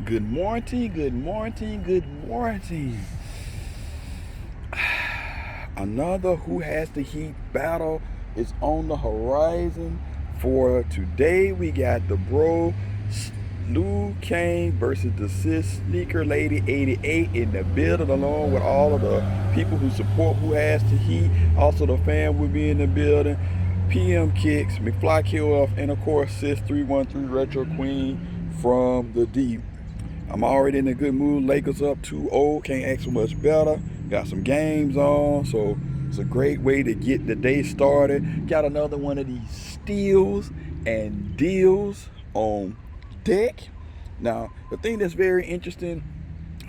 Good morning, good morning, good morning. Another Who Has the Heat battle is on the horizon. For today, we got the bro Lou Kane versus the sis sneaker lady 88 in the building, along with all of the people who support Who Has the Heat. Also, the fan will be in the building. PMKICKZ, MCFLYKOF, and of course, sis 313 Retro Queen from the deep. I'm already in a good mood. Lakers up 2-0. Can't ask for much better. Got some games on, so it's a great way to get the day started. Got another one of these steals and deals on deck. Now, the thing that's very interesting,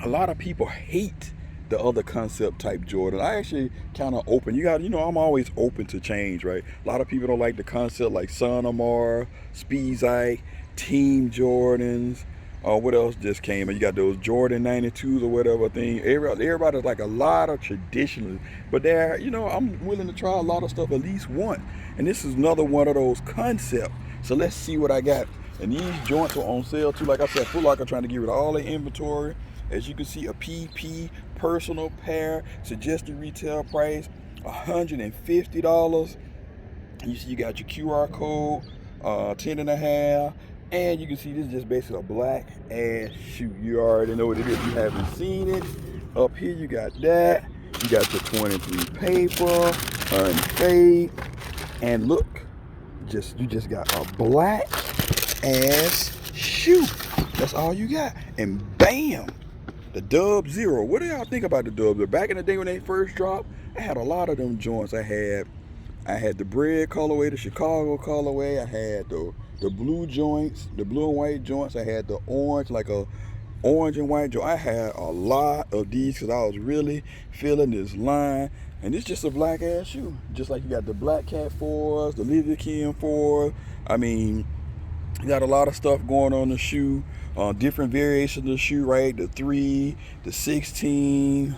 a lot of people hate the other concept type Jordan. I actually kind of open. I'm always open to change, right? A lot of people don't like the concept like Sonomar, Speedzite, Team Jordans. What else just came? You got those Jordan 92s or whatever thing. Everybody's like a lot of traditionalists, but I'm willing to try a lot of stuff at least once. And this is another one of those concepts. So let's see what I got. And these joints are on sale too. Like I said, Foot Locker trying to get rid of all the inventory. As you can see, a PP personal pair, suggested retail price $150. You see, you got your QR code, 10 and a half. And you can see this is just basically a black ass shoe. You already know what it is. You haven't seen it. Up here you got that. You got your 23 paper, unfade, and look, you just got a black ass shoe. That's all you got. And bam, the Dub Zero. What do y'all think about the Dub Zero? Back in the day when they first dropped, I had a lot of them joints. I had the bread colorway, the Chicago colorway. I had the blue joints, the blue and white joints. I had the orange, like a orange and white joint. I had a lot of these because I was really feeling this line. And it's just a black ass shoe. Just like you got the Black Cat 4s, the Livia Kim 4s. I mean, you got a lot of stuff going on the shoe. Different variations of the shoe, right? The 3, the 16.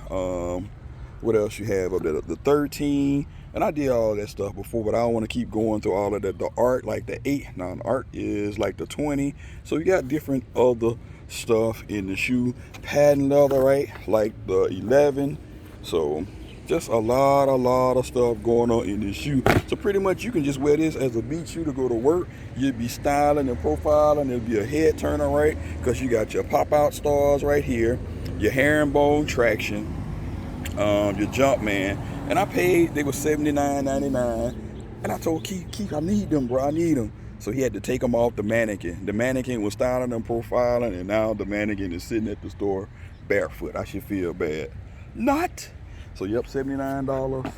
What else you have up there? The 13. And I did all that stuff before, but I don't want to keep going through all of that. The art, like the 8. Now, the art is like the 20. So you got different other stuff in the shoe. Patent leather, right? Like the 11. So just a lot of stuff going on in this shoe. So pretty much you can just wear this as a beach shoe to go to work. You'll be styling and profiling. It'll be a head turner, right? Because you got your pop-out stars right here, your herringbone traction, your Jumpman. And I paid, they were $79.99. And I told Keith, I need them, bro. I need them. So he had to take them off the mannequin. The mannequin was styling and profiling, and now the mannequin is sitting at the store barefoot. I should feel bad. Not. So yep, $79.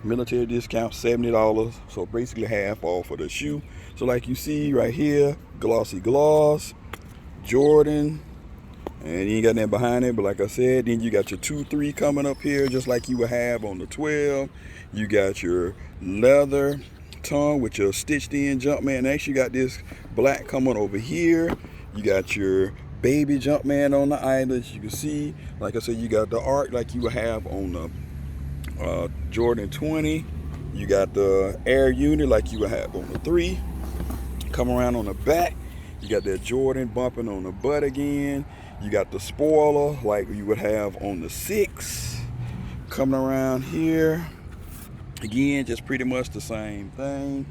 Military discount, $70. So basically half off of the shoe. So like you see right here, glossy gloss, Jordan. And you ain't got nothing behind it, but like I said, then you got your 2-3 coming up here, just like you would have on the 12. You got your leather tongue with your stitched in Jumpman. Actually, you got this black coming over here. You got your baby Jumpman on the eyelets. You can see, like I said, you got the art like you would have on the Jordan 20. You got the air unit like you would have on the 3. Come around on the back. You got that Jordan bumping on the butt again. You got the spoiler like you would have on the 6. Coming around here. Again, just pretty much the same thing.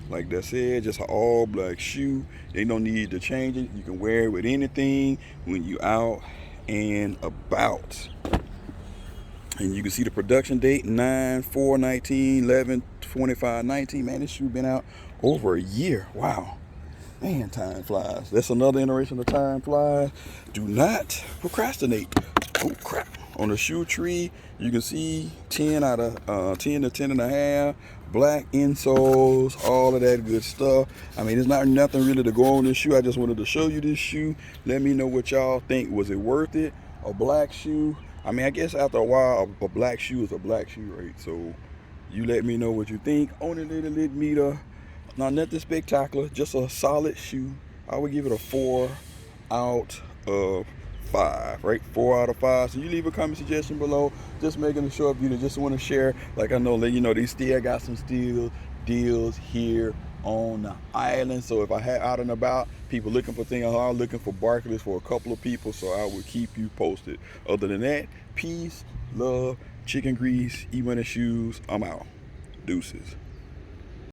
Like I said, just an all black shoe. They don't need to change it. You can wear it with anything when you out and about. And you can see the production date, 9/4/19, 11/25/19. Man, this shoe been out over a year. Wow. Man, time flies. That's another iteration of time flies. Do not procrastinate. Oh, crap. On the shoe tree, you can see 10 to 10 and a half. Black insoles, all of that good stuff. I mean, there's not nothing really to go on this shoe. I just wanted to show you this shoe. Let me know what y'all think. Was it worth it? A black shoe? I mean, I guess after a while, a black shoe is a black shoe, right? So you let me know what you think. On a little meter. Not nothing spectacular, just a solid shoe. I would give it a 4 out of 5, right? 4 out of 5. So you leave a comment suggestion below. Just making sure if you just want to share, like I know, let you know they still got some deals here on the island. So if I had out and about, people looking for things, I'm looking for Barclays for a couple of people, so I will keep you posted. Other than that, peace, love, chicken grease, Emoneyshoes. I'm out. Deuces.